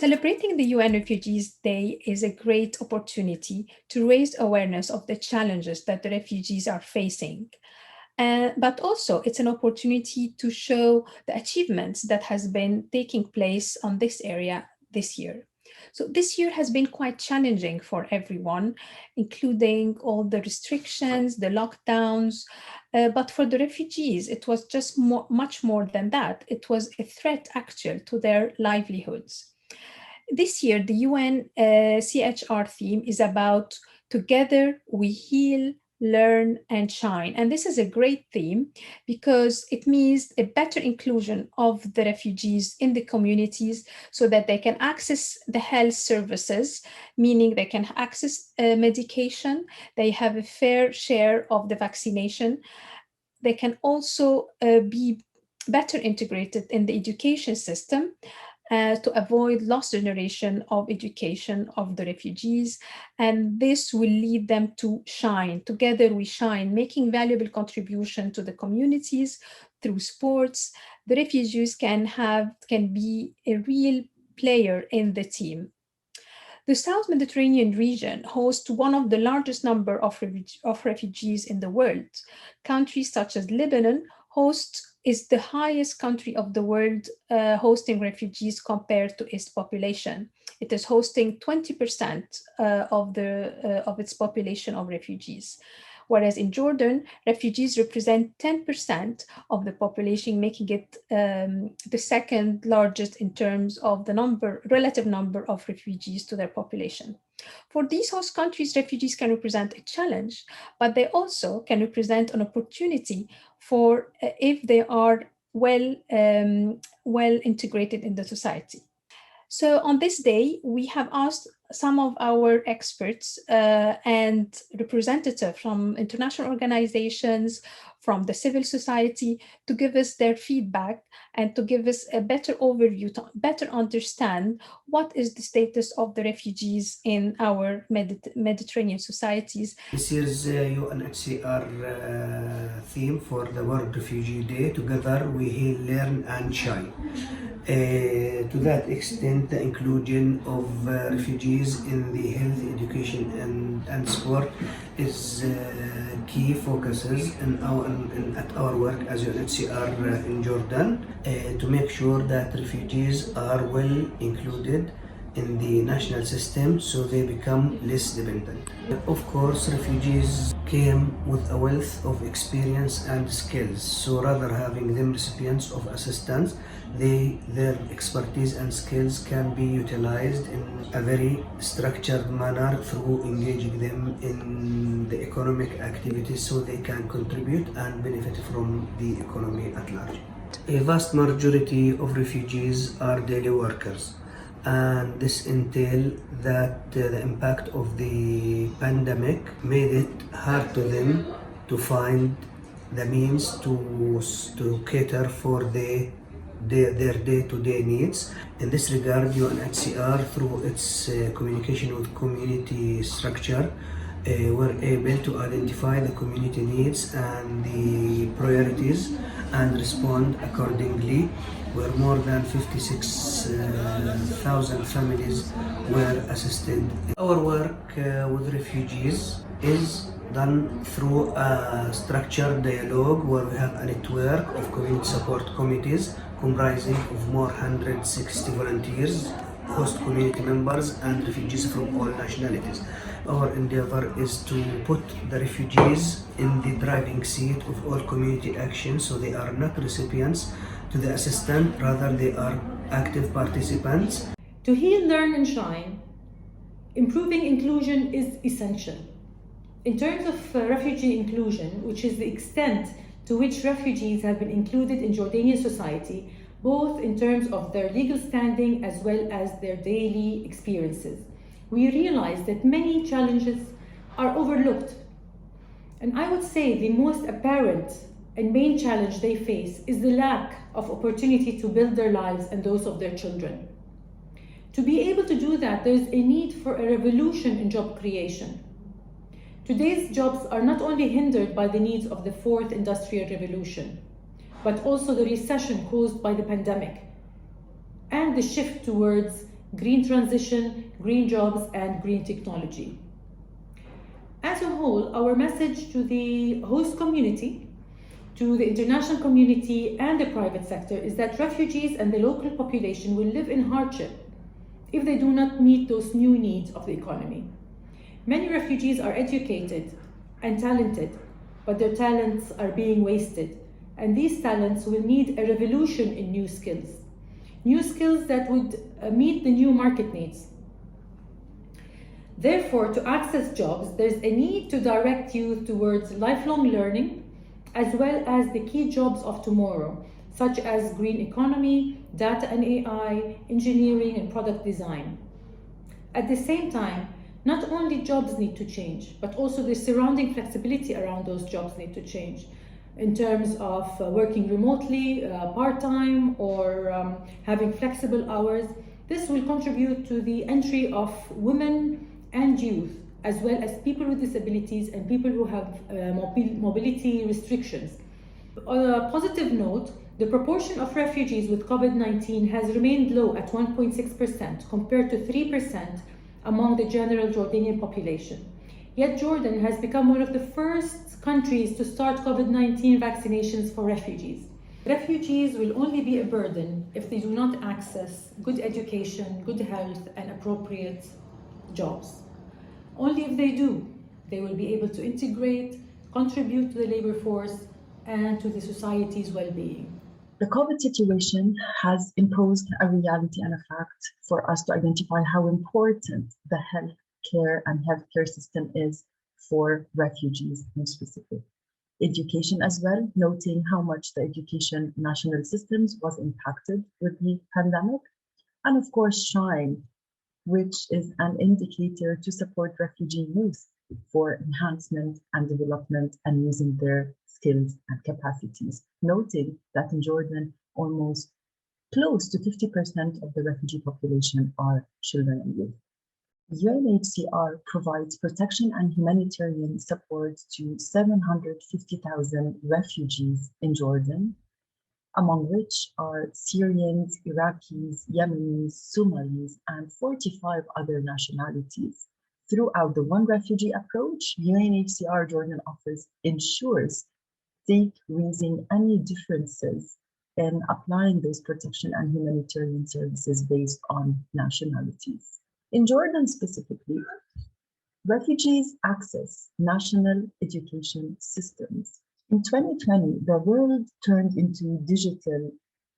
Celebrating the UN Refugees Day is a great opportunity to raise awareness of the challenges that the refugees are facing. But also it's an opportunity to show the achievements that has been taking place on this area this year. So this year has been quite challenging for everyone, including all the restrictions, the lockdowns. But for the refugees, it was just much more than that. It was a threat actual to their livelihoods. This year, the UN CHR theme is about Together We Heal, Learn, and Shine. And this is a great theme because it means a better inclusion of the refugees in the communities so that they can access the health services, meaning they can access medication, they have a fair share of the vaccination. They can also be better integrated in the education system to avoid lost generation of education of the refugees. And this will lead them to shine. Together we shine, making valuable contribution to the communities through sports. The refugees can be a real player in the team. The South Mediterranean region hosts one of the largest number of refugees in the world. Countries such as Lebanon is the highest country of the world hosting refugees compared to its population. It is hosting 20% of its population of refugees. Whereas in Jordan, refugees represent 10% of the population, making it the second largest in terms of the relative number of refugees to their population. For these host countries, refugees can represent a challenge, but they also can represent an opportunity for if they are well integrated in the society. So on this day, we have asked some of our experts and representatives from international organizations, from the civil society, to give us their feedback and to give us a better overview, to better understand what is the status of the refugees in our Mediterranean societies. This year's UNHCR theme for the World Refugee Day, Together We Heal, Learn and Shine. To that extent, the inclusion of refugees in the health, education and sport is key focuses at our work as UNHCR in Jordan to make sure that refugees are well included in the national system so they become less dependent. Of course, refugees came with a wealth of experience and skills, so rather having them recipients of assistance, their expertise and skills can be utilized in a very structured manner through engaging them in the economic activities so they can contribute and benefit from the economy at large. A vast majority of refugees are daily workers, and this entails that the impact of the pandemic made it hard to them to find the means to cater for their day-to-day needs. In this regard, UNHCR, through its communication with community structure, were able to identify the community needs and the priorities and respond accordingly, where more than 56,000 families were assisted. Our work with refugees is done through a structured dialogue where we have a network of community support committees comprising of more 160 volunteers, host community members and refugees from all nationalities. Our endeavor is to put the refugees in the driving seat of all community action, so they are not recipients to the assistance, rather they are active participants. To heal, learn and shine, improving inclusion is essential. In terms of refugee inclusion, which is the extent to which refugees have been included in Jordanian society, both in terms of their legal standing as well as their daily experiences, we realize that many challenges are overlooked. And I would say the most apparent and main challenge they face is the lack of opportunity to build their lives and those of their children. To be able to do that, there is a need for a revolution in job creation. Today's jobs are not only hindered by the needs of the fourth industrial revolution, but also the recession caused by the pandemic and the shift towards green transition, green jobs, and green technology. As a whole, our message to the host community, to the international community, and the private sector is that refugees and the local population will live in hardship if they do not meet those new needs of the economy. Many refugees are educated and talented, but their talents are being wasted, and these talents will need a revolution in new skills that would meet the new market needs. Therefore, to access jobs, there's a need to direct youth towards lifelong learning, as well as the key jobs of tomorrow, such as green economy, data and AI, engineering, and product design. At the same time, not only jobs need to change, but also the surrounding flexibility around those jobs need to change in terms of working remotely, part-time, or having flexible hours. This will contribute to the entry of women and youth, as well as people with disabilities and people who have mobility restrictions. On a positive note, the proportion of refugees with COVID-19 has remained low at 1.6% compared to 3% among the general Jordanian population. Yet Jordan has become one of the first countries to start COVID-19 vaccinations for refugees. Refugees will only be a burden if they do not access good education, good health, and appropriate jobs. Only if they do, they will be able to integrate, contribute to the labor force, and to the society's well-being. The COVID situation has imposed a reality and a fact for us to identify how important the healthcare and healthcare system is for refugees in specific. Education as well, noting how much the education national systems was impacted with the pandemic. And of course, SHINE, which is an indicator to support refugee youth for enhancement and development and using their skills and capacities, noting that in Jordan, almost close to 50% of the refugee population are children and youth. UNHCR provides protection and humanitarian support to 750,000 refugees in Jordan, among which are Syrians, Iraqis, Yemenis, Somalis, and 45 other nationalities. Throughout the One Refugee approach, UNHCR Jordan office ensures decreasing any differences in applying those protection and humanitarian services based on nationalities. In Jordan specifically, refugees access national education systems. In 2020, the world turned into digital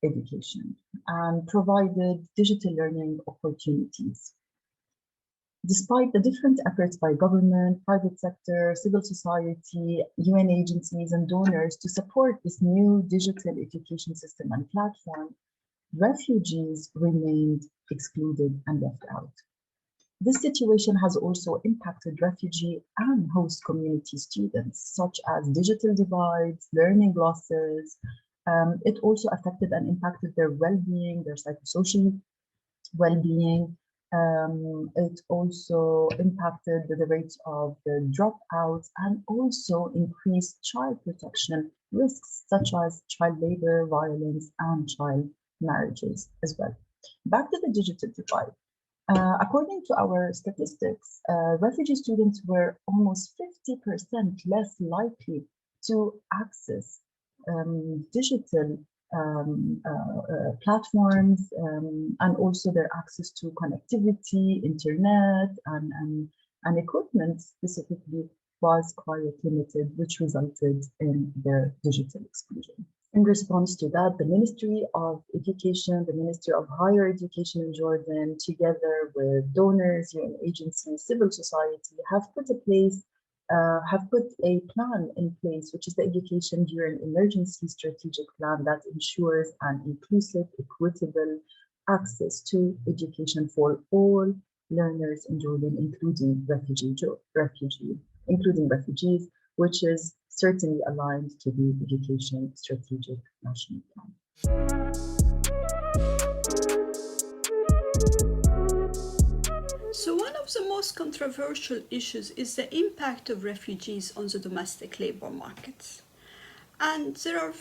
education and provided digital learning opportunities. Despite the different efforts by government, private sector, civil society, UN agencies, and donors to support this new digital education system and platform, refugees remained excluded and left out. This situation has also impacted refugee and host community students, such as digital divides, learning losses. It also affected and impacted their well-being, their psychosocial well-being. It also impacted the rates of the dropouts and also increased child protection risks, such as child labor, violence, and child marriages as well. Back to the digital divide. According to our statistics, refugee students were almost 50% less likely to access digital platforms and also their access to connectivity, internet, and equipment specifically was quite limited, which resulted in their digital exclusion. In response to that, the Ministry of Education, the Ministry of Higher Education in Jordan, together with donors, UN agencies, civil society, have put a plan in place, which is the Education During Emergency Strategic Plan that ensures an inclusive, equitable access to education for all learners in Jordan, including refugees, which is certainly aligned to the Education Strategic National Plan. So one of the most controversial issues is the impact of refugees on the domestic labor markets. And there are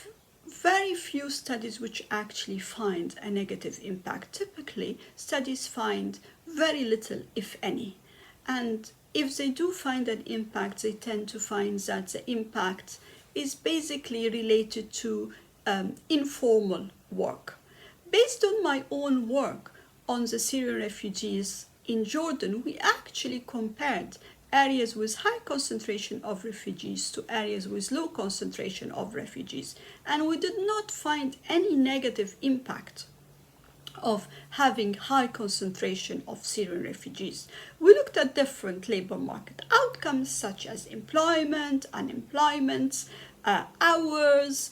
very few studies which actually find a negative impact. Typically, studies find very little, if any. And if they do find an impact, they tend to find that the impact is basically related to informal work. Based on my own work on the Syrian refugees in Jordan, we actually compared areas with high concentration of refugees to areas with low concentration of refugees, and we did not find any negative impact of having high concentration of Syrian refugees. We looked at different labor market outcomes such as employment, unemployment, hours,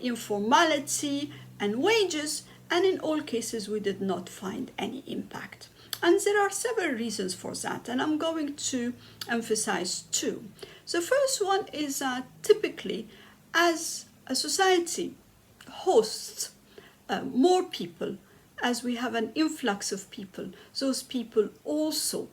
informality, and wages, and in all cases we did not find any impact. And there are several reasons for that, and I'm going to emphasize two. The first one is that typically, as a society hosts more people, as we have an influx of people, those people also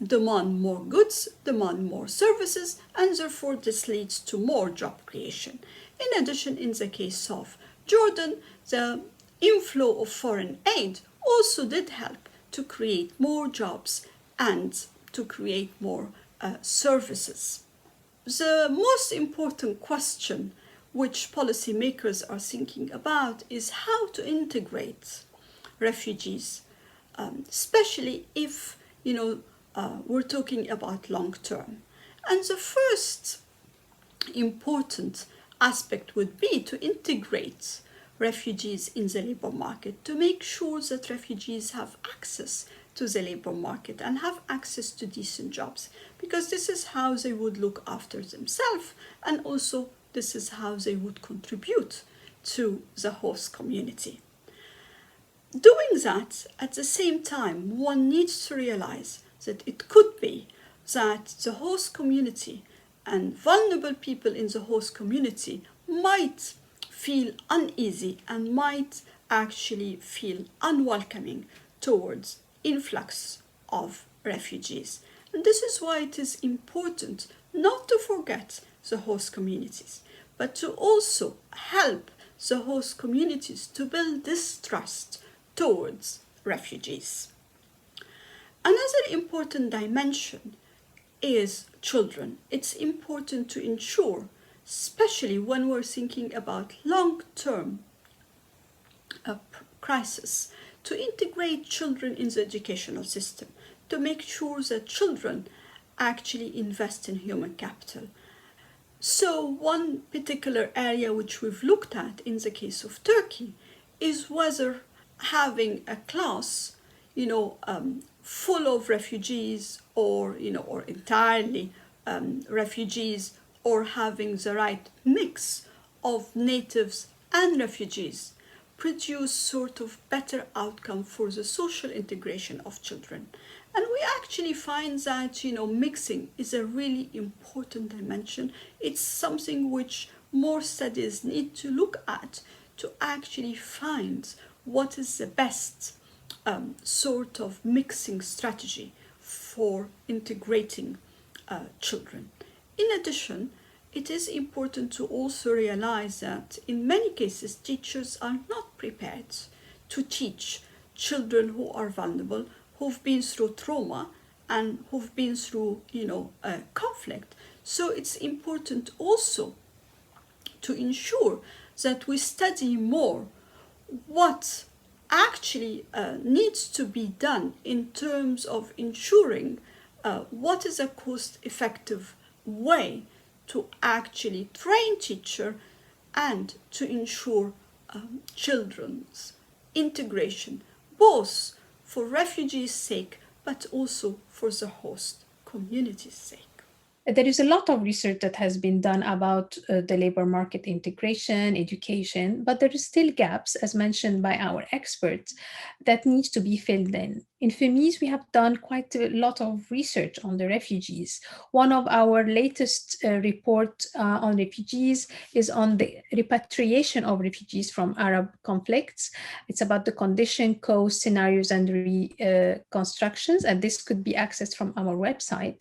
demand more goods, demand more services, and therefore this leads to more job creation. In addition, in the case of Jordan, the inflow of foreign aid also did help to create more jobs and to create more services. The most important question which policymakers are thinking about is how to integrate refugees, especially if we're talking about long term. And the first important aspect would be to integrate refugees in the labor market, to make sure that refugees have access to the labor market and have access to decent jobs, because this is how they would look after themselves, and also this is how they would contribute to the host community. Doing that, at the same time, one needs to realize that it could be that the host community and vulnerable people in the host community might feel uneasy and might actually feel unwelcoming towards influx of refugees. And this is why it is important not to forget the host communities, but to also help the host communities to build this trust towards refugees. Another important dimension is children. It's important to ensure, especially when we're thinking about long-term crisis, to integrate children in the educational system, to make sure that children actually invest in human capital. So one particular area which we've looked at in the case of Turkey is whether having a class, full of refugees or entirely refugees, or having the right mix of natives and refugees, produce sort of better outcome for the social integration of children. And we actually find that, mixing is a really important dimension. It's something which more studies need to look at to actually find what is the best sort of mixing strategy for integrating children. In addition, it is important to also realize that in many cases teachers are not prepared to teach children who are vulnerable, who've been through trauma and who've been through conflict. So it's important also to ensure that we study more what actually needs to be done in terms of ensuring what is a cost-effective way to actually train teachers and to ensure children's integration, both for refugees' sake, but also for the host community's sake. There is a lot of research that has been done about the labor market integration, education, but there is still gaps, as mentioned by our experts, that needs to be filled in. In FEMISE, we have done quite a lot of research on the refugees. One of our latest report on refugees is on the repatriation of refugees from Arab conflicts. It's about the condition, cause, scenarios, and reconstructions, and this could be accessed from our website.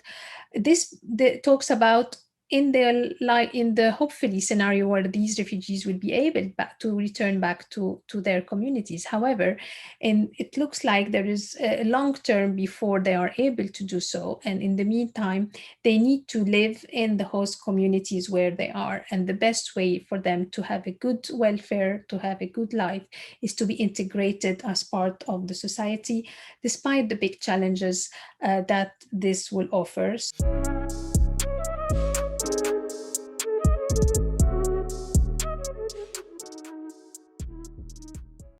This talks about in the hopefully scenario where these refugees will be able to return back to their communities. However, and it looks like there is a long term before they are able to do so, and in the meantime they need to live in the host communities where they are, and the best way for them to have a good welfare, to have a good life, is to be integrated as part of the society, despite the big challenges that this will offer.